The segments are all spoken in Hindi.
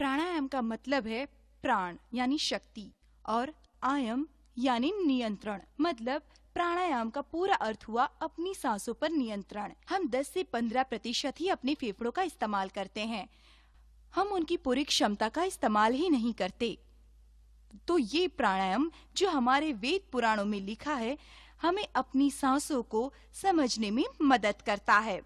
प्राणायाम का मतलब है प्राण यानी शक्ति और आयम यानी नियंत्रण। मतलब प्राणायाम का पूरा अर्थ हुआ अपनी सांसों पर नियंत्रण। हम 10 से 15% ही अपने फेफड़ों का इस्तेमाल करते हैं। हम उनकी पूरी क्षमता का इस्तेमाल ही नहीं करते। तो ये प्राणायाम जो हमारे वेद पुराणों में लिखा है, हमें अपनी सांसों को समझने में मदद करता है।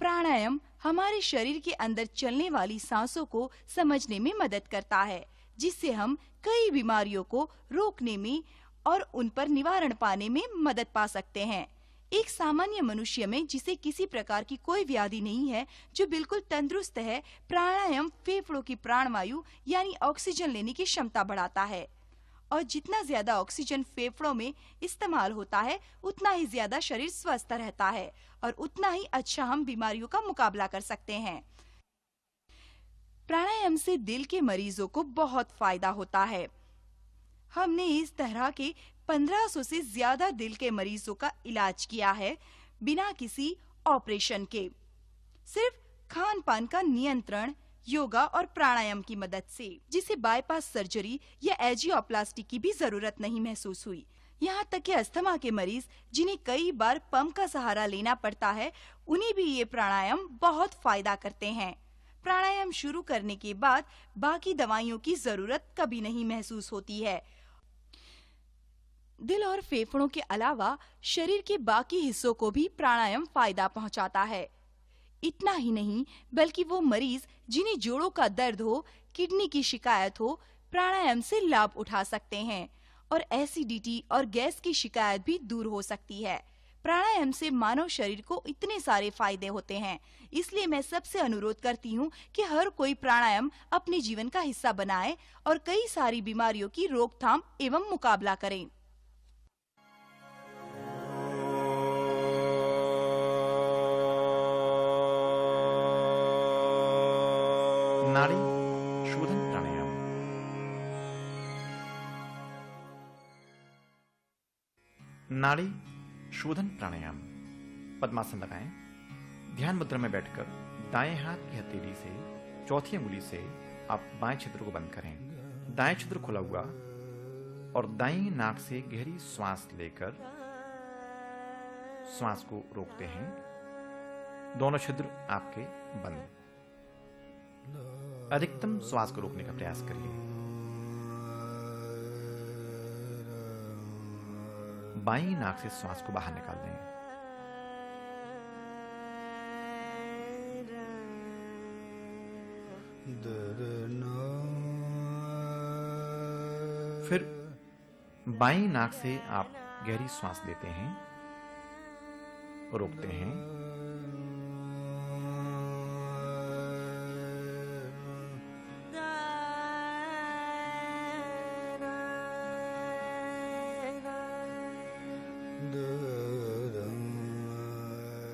प्राणायाम हमारे शरीर के अंदर चलने वाली सांसों को समझने में मदद करता है, जिससे हम कई बीमारियों को रोकने में और उन पर निवारण पाने में मदद पा सकते हैं। एक सामान्य मनुष्य में जिसे किसी प्रकार की कोई व्याधि नहीं है, जो बिल्कुल तंदुरुस्त है, प्राणायाम फेफड़ों की प्राणवायु यानी ऑक्सीजन लेने की क्षमता बढ़ाता है। और जितना ज्यादा ऑक्सीजन फेफड़ों में इस्तेमाल होता है, उतना ही ज्यादा शरीर स्वस्थ रहता है और उतना ही अच्छा हम बीमारियों का मुकाबला कर सकते हैं। प्राणायाम से दिल के मरीजों को बहुत फायदा होता है। हमने इस तरह के 1500 से ज्यादा दिल के मरीजों का इलाज किया है, बिना किसी ऑपरेशन के, सिर्फ खान पान का नियंत्रण, योगा और प्राणायाम की मदद से, जिसे बाईपास सर्जरी या एंजियोप्लास्टी की भी जरूरत नहीं महसूस हुई। यहाँ तक कि अस्थमा के मरीज, जिन्हें कई बार पंप का सहारा लेना पड़ता है, उन्हें भी ये प्राणायाम बहुत फायदा करते हैं। प्राणायाम शुरू करने के बाद बाकी दवाइयों की जरूरत कभी नहीं महसूस होती है। दिल और फेफड़ों के अलावा शरीर के बाकी हिस्सों को भी प्राणायाम फायदा पहुंचाता है। इतना ही नहीं, बल्कि वो मरीज जिन्हें जोड़ों का दर्द हो, किडनी की शिकायत हो, प्राणायाम से लाभ उठा सकते हैं और एसिडिटी और गैस की शिकायत भी दूर हो सकती है। प्राणायाम से मानव शरीर को इतने सारे फायदे होते हैं, इसलिए मैं सबसे अनुरोध करती हूँ कि हर कोई प्राणायाम अपने जीवन का हिस्सा बनाए और कई सारी बीमारियों की रोकथाम एवं मुकाबला करें। नाड़ी शोधन प्राणायाम। नाड़ी शोधन प्राणायाम। पद्मासन लगाएं। ध्यान मुद्रा में बैठकर दाएं हाथ की हथेली से चौथी अंगुली से आप बाएं छिद्र को बंद करें। दाएं छिद्र खुला हुआ और दाईं नाक से गहरी श्वास लेकर श्वास को रोकते हैं। दोनों छिद्र आपके बंद। अधिकतम श्वास को रोकने का प्रयास करिए। बाईं नाक से श्वास को बाहर निकाल दें। फिर बाईं नाक से आप गहरी श्वास लेते हैं, रोकते हैं,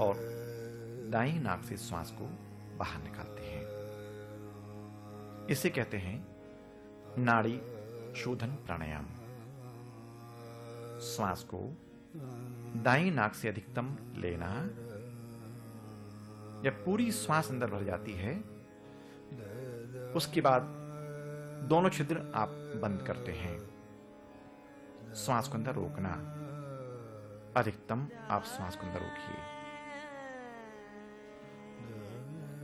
और दाईं नाक से श्वास को बाहर निकालते हैं। इसे कहते हैं नाड़ी शोधन प्राणायाम। श्वास को दाईं नाक से अधिकतम लेना। जब पूरी श्वास अंदर भर जाती है, उसके बाद दोनों छिद्र आप बंद करते हैं। श्वास को अंदर रोकना। अधिकतम आप श्वास को अंदर रोकिए।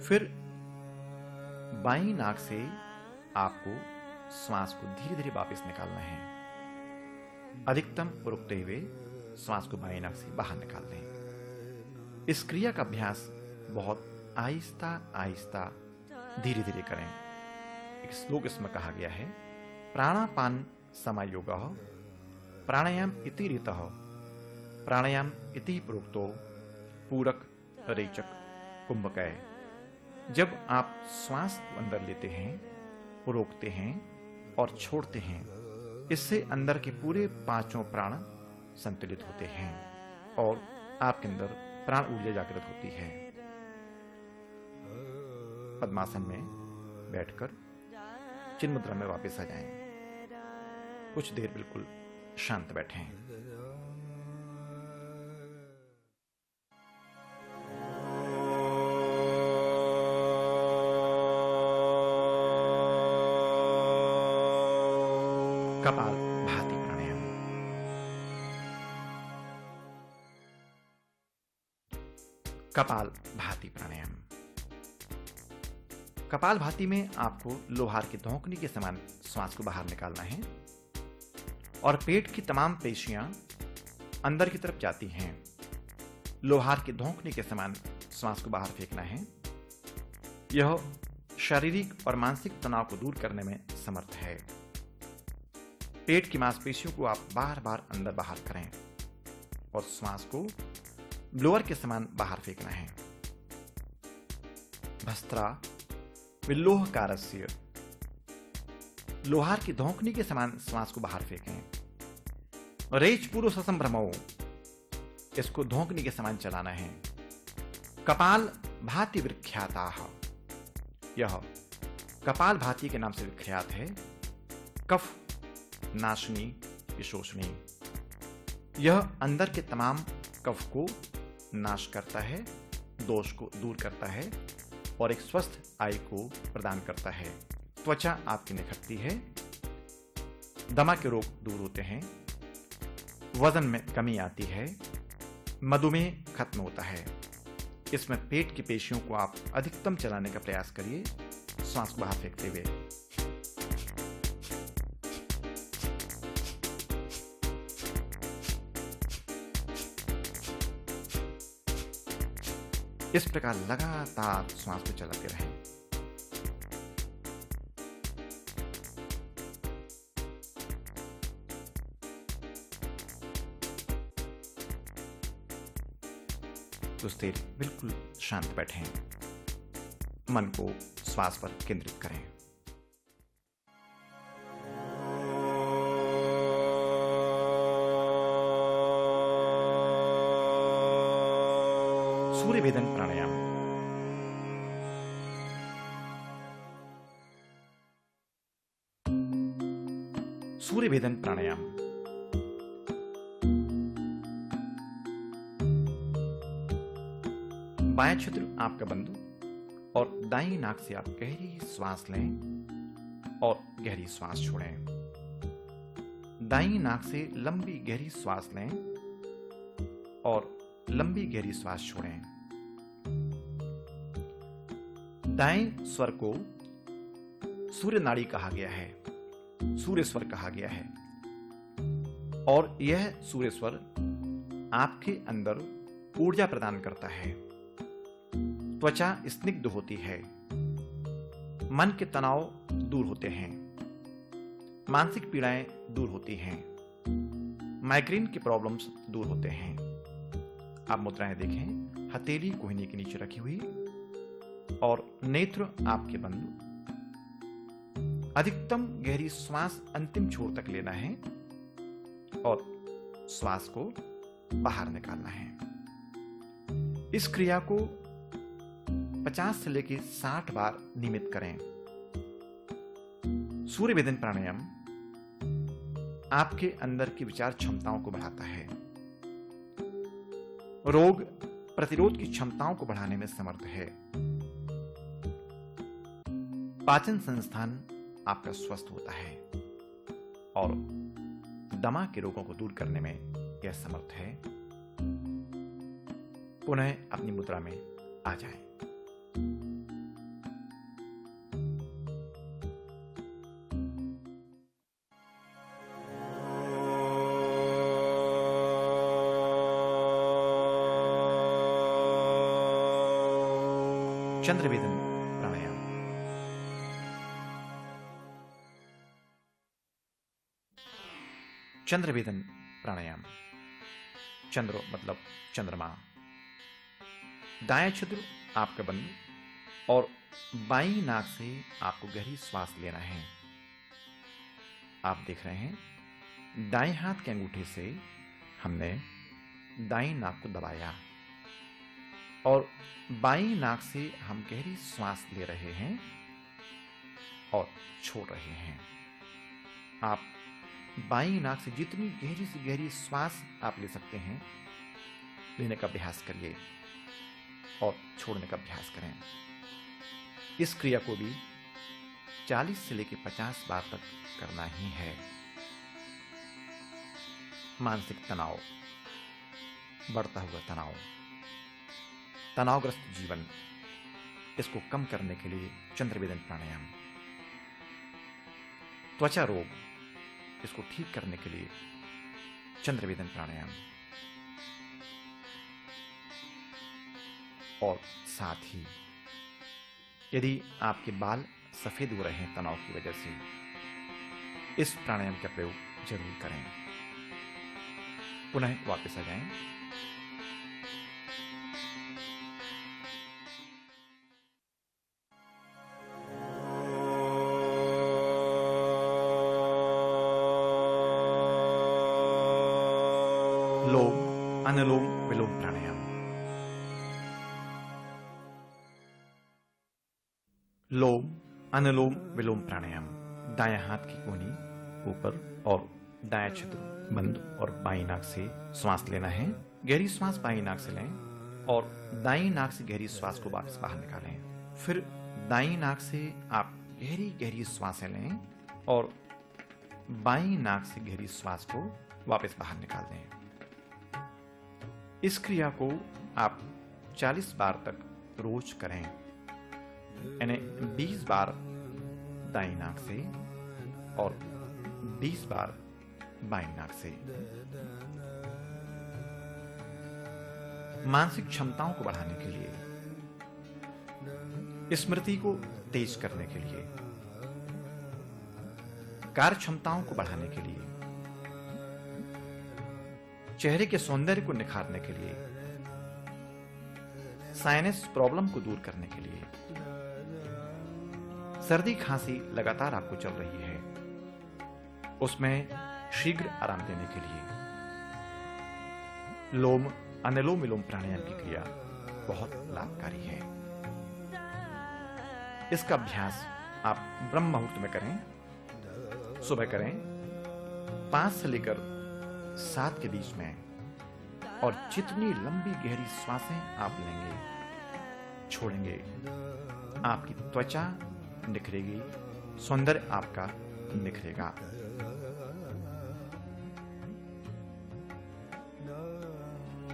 फिर बाईं नाक से आपको श्वास को धीरे धीरे वापस निकालना है। अधिकतम रुकते हुए श्वास को बाईं नाक से बाहर निकाल दें। इस क्रिया का अभ्यास बहुत आहिस्ता आहिस्ता धीरे धीरे करें। एक श्लोक इसमें कहा गया है, प्राणापान समायोगः प्राणायाम इति रीतः प्राणायाम इति प्रोक्तो पूरक रेचक कुंभकय। जब आप श्वास अंदर लेते हैं, रोकते हैं और छोड़ते हैं, इससे अंदर के पूरे पांचों प्राण संतुलित होते हैं और आपके अंदर प्राण ऊर्जा जागृत होती है। पद्मासन में बैठकर चिन्ह मुद्रा में वापस आ जाएं। कुछ देर बिल्कुल शांत बैठें। कपाल भाती प्राणायाम। कपाल भाती प्राणायाम। कपाल भाती में आपको लोहार की धौंकनी के समान श्वास को बाहर निकालना है और पेट की तमाम पेशियां अंदर की तरफ जाती हैं। लोहार की धौंकनी के समान श्वास को बाहर फेंकना है। यह शारीरिक और मानसिक तनाव को दूर करने में समर्थ है। पेट की मांसपेशियों को आप बार बार अंदर बाहर करें और श्वास को ब्लोअर के समान बाहर फेंकना है। भस्त्रा विलोहकारस्य। लोहार की धौंकनी के समान श्वास को बाहर फेंकें। रेच पुरुष संभ्रमो। इसको धौंकनी के समान चलाना है। कपाल भाति विख्याता। यह कपाल भाति के नाम से विख्यात है। कफ नाशनी विशोषणी। यह अंदर के तमाम कफ को नाश करता है, दोष को दूर करता है और एक स्वस्थ आयु को प्रदान करता है। त्वचा आपकी निखरती है। दमा के रोग दूर होते हैं। वजन में कमी आती है। मधुमेह खत्म होता है। इसमें पेट की पेशियों को आप अधिकतम चलाने का प्रयास करिए, श्वास को बाहर फेंकते हुए। इस प्रकार लगातार श्वास को चलाते रहें। कुछ देर बिल्कुल शांत बैठें। मन को श्वास पर केंद्रित करें। सूर्य भेदन प्राणायाम। सूर्य भेदन प्राणायाम। बायां छिद्र आपका बंद और दाईं नाक से आप गहरी श्वास लें और गहरी श्वास छोड़ें। दाईं नाक से लंबी गहरी श्वास लें और लंबी गहरी श्वास छोड़ें। दाएं स्वर को सूर्य नाड़ी कहा गया है, सूर्य स्वर कहा गया है और यह सूर्य स्वर आपके अंदर ऊर्जा प्रदान करता है। त्वचा स्निग्ध होती है। मन के तनाव दूर होते हैं। मानसिक पीड़ाएं दूर होती हैं। माइग्रेन की प्रॉब्लम्स दूर होते हैं। आप मुद्राएं देखें। हथेली कोहनी के नीचे रखी हुई और नेत्र आपके बंद। अधिकतम गहरी श्वास अंतिम छोर तक लेना है और श्वास को बाहर निकालना है। इस क्रिया को 50 से लेकर 60 बार नियमित करें। सूर्य भेदन प्राणायाम आपके अंदर की विचार क्षमताओं को बढ़ाता है। रोग प्रतिरोध की क्षमताओं को बढ़ाने में समर्थ है। पाचन संस्थान आपका स्वस्थ होता है और दमा के रोगों को दूर करने में यह समर्थ है। पुनः अपनी मुद्रा में आ जाएं। चंद्रभेदन प्राणायाम। चंद्रभेदन प्राणायाम। चंद्र मतलब चंद्रमा। दाएं छिद्र आपका बंद और बाईं नाक से आपको गहरी श्वास लेना है। आप देख रहे हैं दाएं हाथ के अंगूठे से हमने दाईं नाक को दबाया और बाईं नाक से हम गहरी श्वास ले रहे हैं और छोड़ रहे हैं। आप बाईं नाक से जितनी गहरी से गहरी श्वास आप ले सकते हैं लेने का अभ्यास करिए और छोड़ने का अभ्यास करें। इस क्रिया को भी 40 से लेकर 50 बार तक करना ही है। मानसिक तनाव, बढ़ता हुआ तनाव, तनावग्रस्त जीवन, इसको कम करने के लिए चंद्रवेदन प्राणायाम। त्वचा रोग, इसको ठीक करने के लिए चंद्रवेदन प्राणायाम। और साथ ही यदि आपके बाल सफेद हो रहे हैं तनाव की वजह से, इस प्राणायाम का प्रयोग जरूर करें। पुनः वापस आ जाएं। लोम अनुलोम विलोम प्राणायाम। लोम अनुलोम विलोम प्राणायाम। दायां हाथ की कोहनी ऊपर और दायां छिद्र बंद और बाईं नाक से श्वास लेना है। गहरी श्वास बाईं नाक से लें और दाईं नाक से गहरी श्वास को वापस बाहर निकालें। फिर दाईं नाक से आप गहरी गहरी श्वासें लें और बाईं नाक से गहरी श्वास को वापस बाहर निकाल दें। इस क्रिया को आप 40 बार तक रोज करें, यानी 20 बार दाईं नाक से और 20 बार बाईं नाक से। मानसिक क्षमताओं को बढ़ाने के लिए, स्मृति को तेज करने के लिए, कार्य क्षमताओं को बढ़ाने के लिए, चेहरे के सौंदर्य को निखारने के लिए, साइनस प्रॉब्लम को दूर करने के लिए, सर्दी खांसी लगातार आपको चल रही है उसमें शीघ्र आराम देने के लिए लोम अनुलोम विलोम प्राणायाम की क्रिया बहुत लाभकारी है। इसका अभ्यास आप ब्रह्म मुहूर्त में करें, सुबह करें 5 से लेकर 7 के बीच में, और जितनी लंबी गहरी श्वासें आप लेंगे छोड़ेंगे, आपकी त्वचा निखरेगी, सौंदर्य आपका निखरेगा।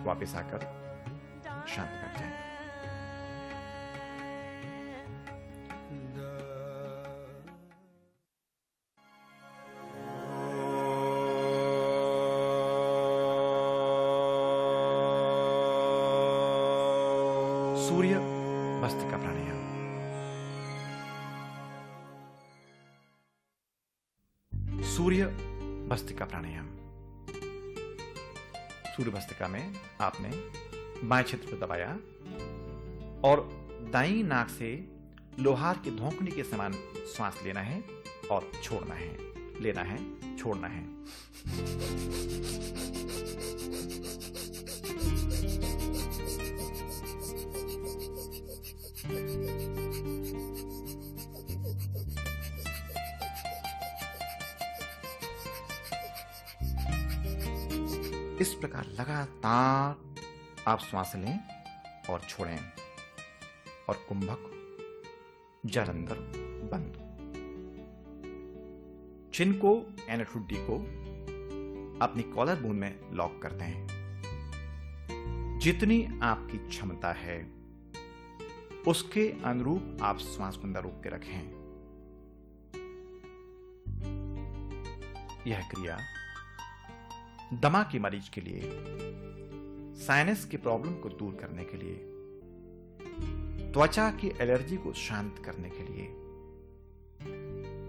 वापस आकर शांत बैठ जाएं। सूर्य भस्त्रिका प्राणायाम। सूर्य भस्त्रिका प्राणायाम। सूर्य भस्त्रिका में आपने बाएं क्षेत्र पर दबाया और दाईं नाक से लोहार की धोंकनी के समान श्वास लेना है और छोड़ना है, लेना है, छोड़ना है। इस प्रकार लगातार आप श्वास लें और छोड़ें और कुंभक जल अंदर बंद। चिन को यानी ठुड्डी को अपनी कॉलर बोन में लॉक करते हैं। जितनी आपकी क्षमता है उसके अनुरूप आप श्वास को अंदर रोक के रखें। यह क्रिया दमा के मरीज के लिए, साइनस की प्रॉब्लम को दूर करने के लिए, त्वचा की एलर्जी को शांत करने के लिए,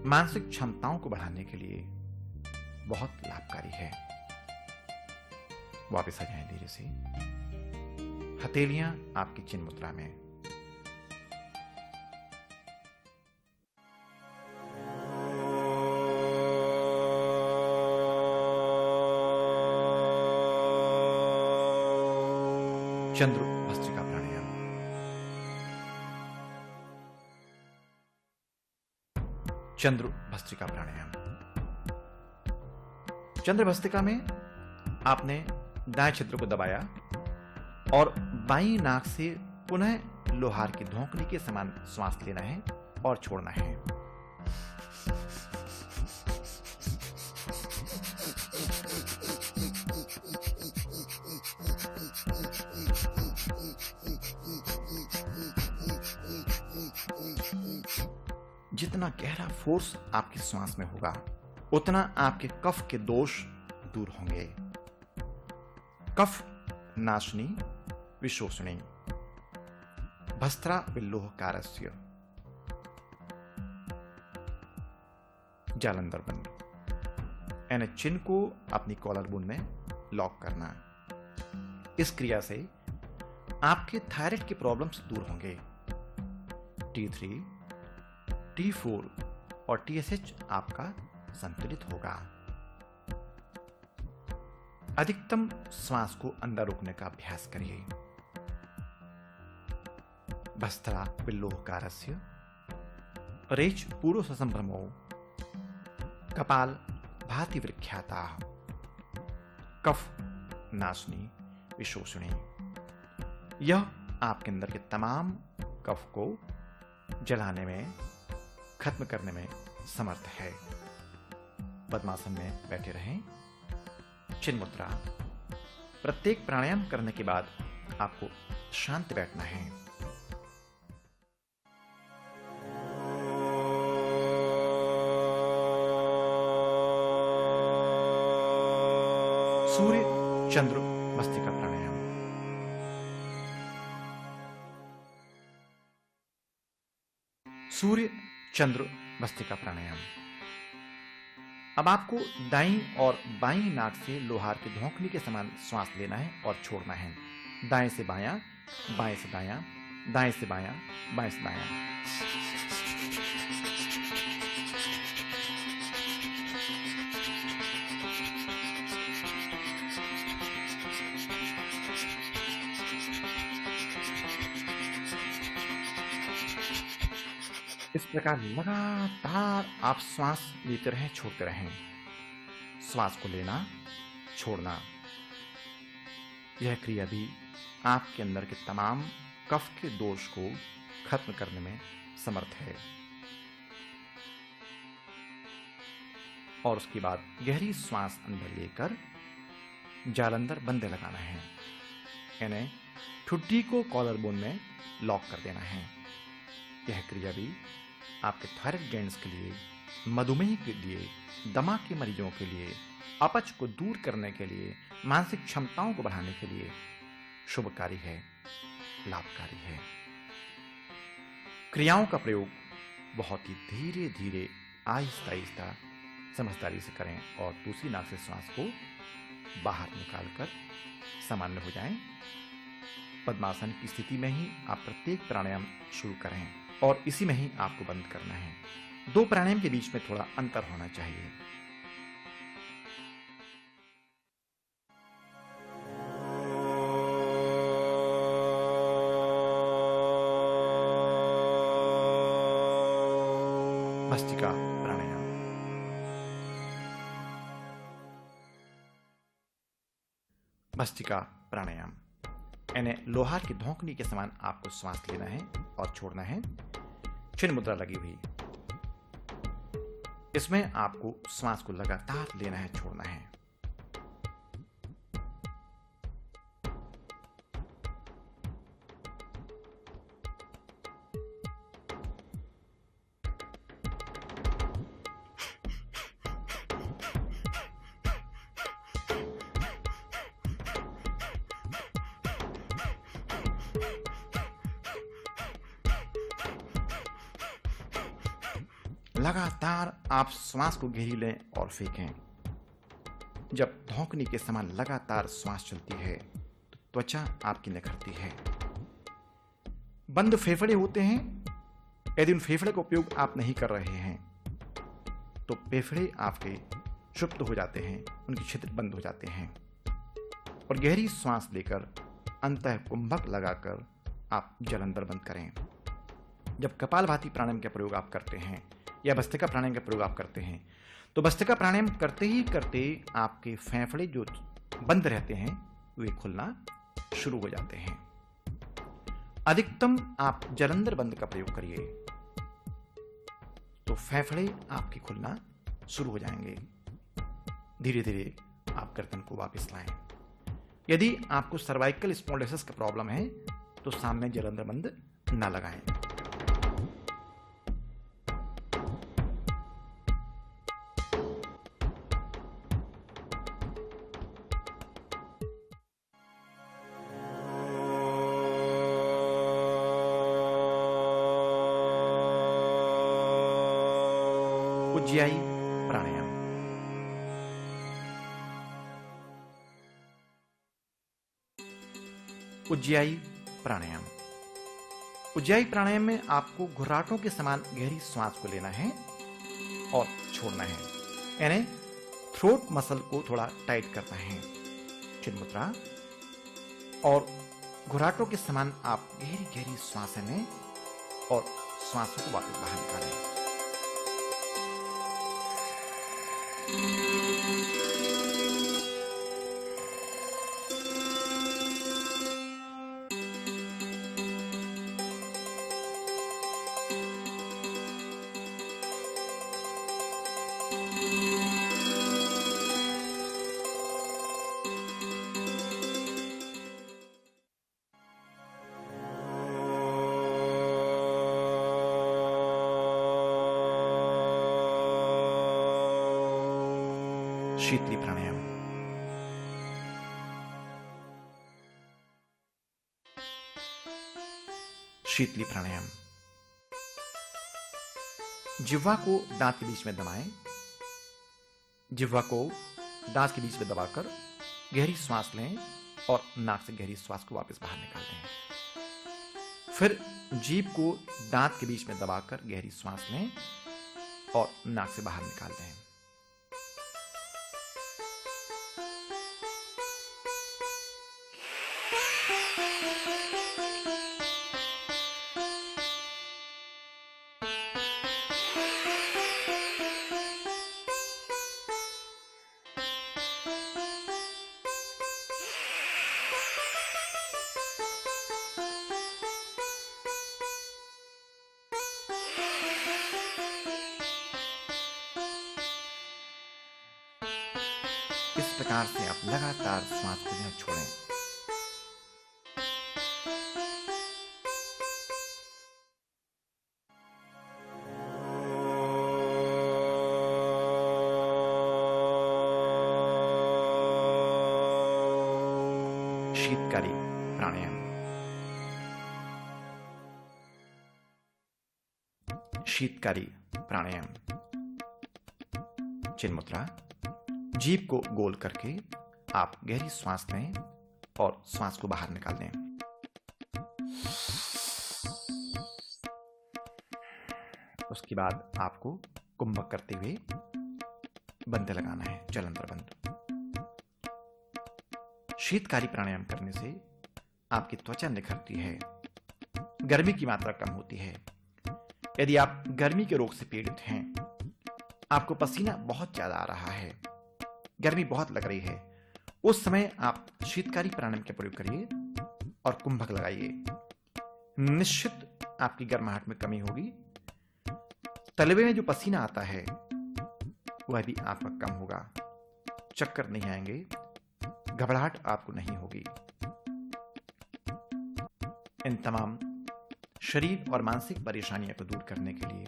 मानसिक क्षमताओं को बढ़ाने के लिए बहुत लाभकारी है। वापस आ जाएं धीरे से। हथेलियां आपकी चिन्ह मुद्रा में। चंद्र भस्त्रिका प्राणायाम। चंद्र भस्त्रिका प्राणायाम। चंद्र भस्त्रिका में आपने दाएं छिद्र को दबाया और बाईं नाक से पुनः लोहार की धोंकनी के समान श्वास लेना है और छोड़ना है। जितना गहरा फोर्स आपकी श्वास में होगा उतना आपके कफ के दोष दूर होंगे। कफ नाशनी विशोषणी भस्त्रा बिल्लोहकारस्य जालंधर बंद, यानी चिन्ह को अपनी कॉलर बोन में लॉक करना। इस क्रिया से आपके थायराइड की प्रॉब्लम्स दूर होंगे। T3, T4 और TSH आपका संतुलित होगा। अधिकतम श्वास को अंदर रोकने का अभ्यास करिए। भस्त्रा बिल्लोहकारस्य रेच पूर्व संभ्रमो कपाल भाति विख्याता कफ नाशनी विशोषणी। यह आपके अंदर के तमाम कफ को जलाने में, खत्म करने में समर्थ है। पद्मासन में बैठे रहें। चिन्ह मुद्रा। प्रत्येक प्राणायाम करने के बाद आपको शांत बैठना है। सूर्य चंद्र मस्तिका प्राणायाम। सूर्य चंद्र मस्तिका प्राणायाम। अब आपको दाईं और बाईं नाक से लोहार की धौंकनी के समान श्वास लेना है और छोड़ना है। दाएं से बायां, बाएं से दायां, दाएं से बायां, बाएं से दायां। इस प्रकार लगातार आप श्वास लेते रहें, छोड़ते रहें। श्वास को लेना, छोड़ना। यह क्रिया भी आपके अंदर के तमाम कफ के दोष को खत्म करने में समर्थ है। और उसके बाद गहरी श्वास अंदर लेकर जालंधर बंद लगाना है, यानी ठुड्डी को कॉलर बोन में लॉक कर देना है। यह क्रिया भी आपके थायराइड ग्लैंड्स के लिए, मधुमेह के लिए, दमा के मरीजों के लिए, अपच को दूर करने के लिए, मानसिक क्षमताओं को बढ़ाने के लिए शुभकारी है, लाभकारी है। क्रियाओं का प्रयोग बहुत ही धीरे धीरे, आहिस्ता आहिस्ता, समझदारी से करें और दूसरी नाक से श्वास को बाहर निकालकर सामान्य हो जाएं। पद्मासन की स्थिति में ही आप प्रत्येक प्राणायाम शुरू करें और इसी में ही आपको बंद करना है। दो प्राणायाम के बीच में थोड़ा अंतर होना चाहिए। भस्त्रिका प्राणायाम। भस्त्रिका प्राणायाम यानी लोहार की धौंकनी के समान आपको श्वास लेना है और छोड़ना है। चिन्ह मुद्रा लगी हुई। इसमें आपको श्वास को लगातार लेना है, छोड़ना है। लगातार आप श्वास को गहरी लें और फेंकें। जब धौंकनी के समान लगातार श्वास चलती है तो त्वचा आपकी निखरती है। बंद फेफड़े होते हैं। यदि उन फेफड़े का उपयोग आप नहीं कर रहे हैं तो फेफड़े आपके क्षुब्ध हो जाते हैं, उनके छिद्र बंद हो जाते हैं। और गहरी श्वास लेकर अंतः कुंभक लगाकर आप जलंधर बंद करें। जब कपालभाति प्राणायाम का प्रयोग आप करते हैं या भस्त्रिका प्राणायाम का प्रयोग आप करते हैं तो भस्त्रिका प्राणायाम करते ही करते आपके फेफड़े जो बंद रहते हैं वे खुलना शुरू हो जाते हैं। अधिकतम आप जलंधर बंद का प्रयोग करिए तो फेफड़े आपके खुलना शुरू हो जाएंगे। धीरे धीरे आप गर्दन को वापस लाएं। यदि आपको सर्वाइकल स्पॉन्डिलोसिस का प्रॉब्लम है तो सामने जलंधर बंद ना लगाएं। उज्जाई प्राणायाम। उज्जाई प्राणायाम। उज्जाई प्राणायाम में आपको घुर्राटों के समान गहरी सांस को लेना है और छोड़ना है, यानी थ्रोट मसल को थोड़ा टाइट करना है। चिन मुद्रा और घुर्राटों के समान आप गहरी गहरी सांसें लें और सांसों को वापस बाहर निकालें। शीतली प्राणायाम। शीतली प्राणायाम। जिह्वा को दांत के बीच में दबाएं। जिह्वा को दांत के बीच में दबाकर गहरी सांस लें और नाक से गहरी सांस को वापस बाहर निकाल दें। फिर जीभ को दांत के बीच में दबाकर गहरी सांस लें और नाक से बाहर निकाल दें। इस प्रकार से आप लगातार श्वास को न छोड़ें। शीतकारी प्राणायाम। शीतकारी प्राणायाम। चिन मुद्रा। जीभ को गोल करके आप गहरी सांस लें और सांस को बाहर निकाल दें। उसके बाद आपको कुंभक करते हुए बंद लगाना है, जलंधर बंद। शीतकारी प्राणायाम करने से आपकी त्वचा निखरती है, गर्मी की मात्रा कम होती है। यदि आप गर्मी के रोग से पीड़ित हैं, आपको पसीना बहुत ज्यादा आ रहा है, गर्मी बहुत लग रही है, उस समय आप शीतकारी प्राणायाम का प्रयोग करिए और कुंभक लगाइए। निश्चित आपकी गर्माहट में कमी होगी। तलवे में जो पसीना आता है वह भी आपका कम होगा। चक्कर नहीं आएंगे, घबराहट आपको नहीं होगी। इन तमाम शरीर और मानसिक परेशानियों को दूर करने के लिए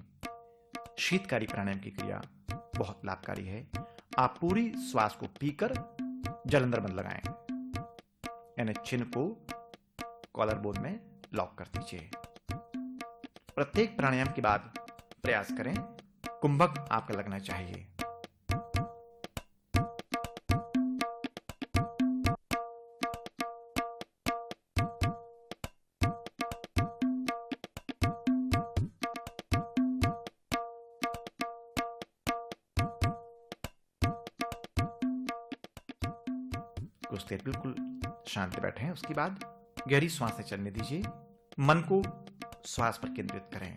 शीतकारी प्राणायाम की क्रिया बहुत लाभकारी है। आप पूरी श्वास को पीकर जलंधर बंद लगाएं, यानी चिन्ह को कॉलर बोन में लॉक कर दीजिए। प्रत्येक प्राणायाम के बाद प्रयास करें, कुंभक आपका लगना चाहिए। कुछ देर बिल्कुल शांत बैठें, उसके बाद गहरी सांसें चलने दीजिए। मन को श्वास पर केंद्रित करें।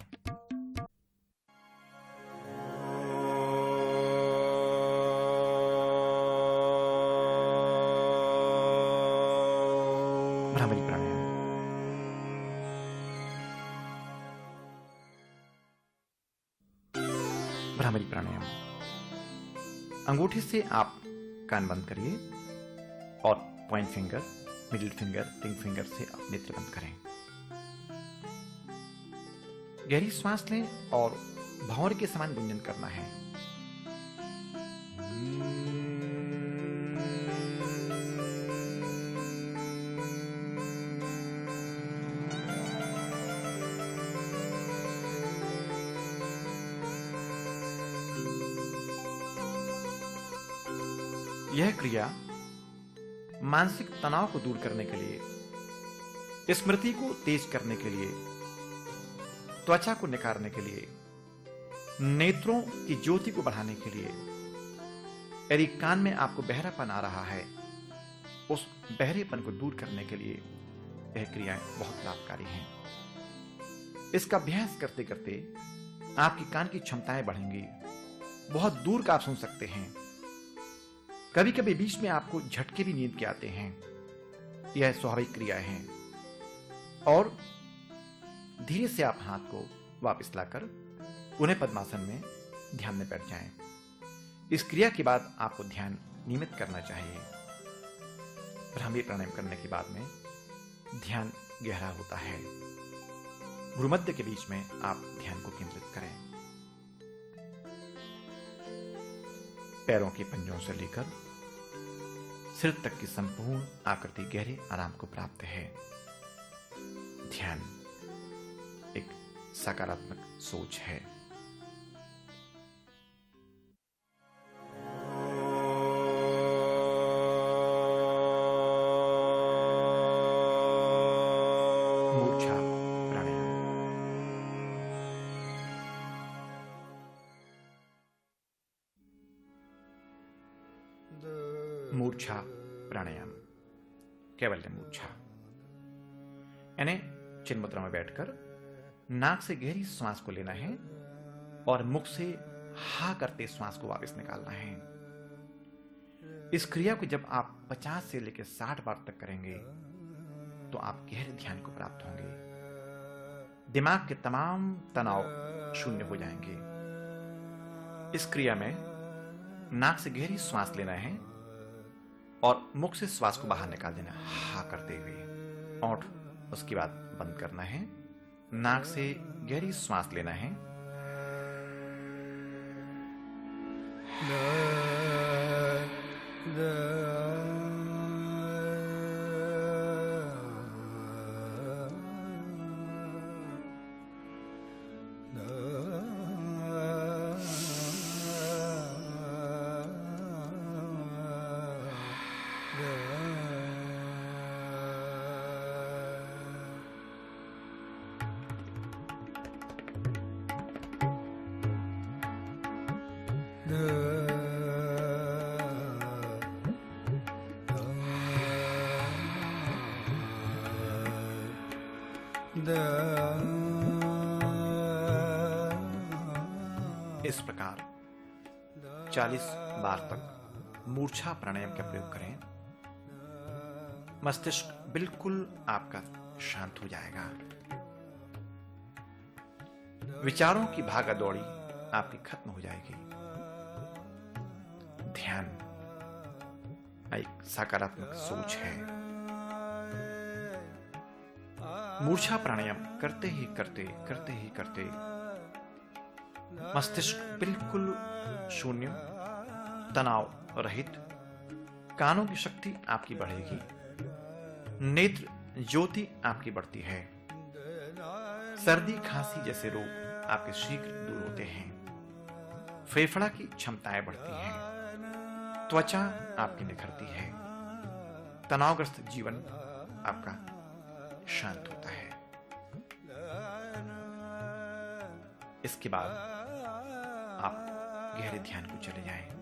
भ्रामरी प्राणायाम। भ्रामरी प्राणायाम। अंगूठे से आप कान बंद करिए और point finger, middle finger, ring finger से आप नेत्र बंद करें। गहरी सांस लें और भंवर के समान गुंजन करना है। यह क्रिया मानसिक तनाव को दूर करने के लिए, स्मृति को तेज करने के लिए, त्वचा को निखारने के लिए, नेत्रों की ज्योति को बढ़ाने के लिए, यदि कान में आपको बहरापन आ रहा है, उस बहरेपन को दूर करने के लिए यह क्रियाएं बहुत लाभकारी हैं। इसका अभ्यास करते करते आपकी कान की क्षमताएं बढ़ेंगी, बहुत दूर का आप सुन सकते हैं। कभी कभी बीच में आपको झटके भी नींद के आते हैं। यह स्वाभाविक क्रियाएं हैं। और धीरे से आप हाथ को वापस लाकर उन्हें पद्मासन में ध्यान में बैठ जाएं। इस क्रिया के बाद आपको ध्यान नियमित करना चाहिए। भ्रामरी प्राणायाम करने के बाद में ध्यान गहरा होता है। भ्रूमध्य के बीच में आप ध्यान को केंद्रित करें। पैरों के पंजों से लेकर सिर तक की संपूर्ण आकृति गहरे आराम को प्राप्त है। ध्यान एक सकारात्मक सोच है। मूर्छा प्राणायाम। मूर्छा प्राणायाम, कैवल्य मूर्छा, यानी चिन्ह मुद्रा में बैठकर नाक से गहरी श्वास को लेना है और मुख से हा करते श्वास को वापस निकालना है। इस क्रिया को जब आप 50 से लेकर 60 बार तक करेंगे तो आप गहरे ध्यान को प्राप्त होंगे। दिमाग के तमाम तनाव शून्य हो जाएंगे। इस क्रिया में नाक से गहरी श्वास लेना है और मुख से श्वास को बाहर निकाल देना हा करते हुए, और उसके बाद बंद करना है। नाक से गहरी श्वास लेना है इस प्रकार 40 बार तक मूर्छा प्राणायाम का प्रयोग करें। मस्तिष्क बिल्कुल आपका शांत हो जाएगा। विचारों की भागा दौड़ी आपकी खत्म हो जाएगी। ध्यान एक सकारात्मक सोच है। मूर्छा प्राणायाम करते ही करते मस्तिष्क बिल्कुल शून्य, तनाव रहित, कानों की शक्ति आपकी बढ़ेगी, नेत्र ज्योति आपकी बढ़ती है, सर्दी खांसी जैसे रोग आपके शीघ्र दूर होते हैं, फेफड़ा की क्षमताएं बढ़ती हैं, त्वचा आपकी निखरती है, तनावग्रस्त जीवन आपका शांत होता है। इसके बाद आप गहरे ध्यान को चले जाएं।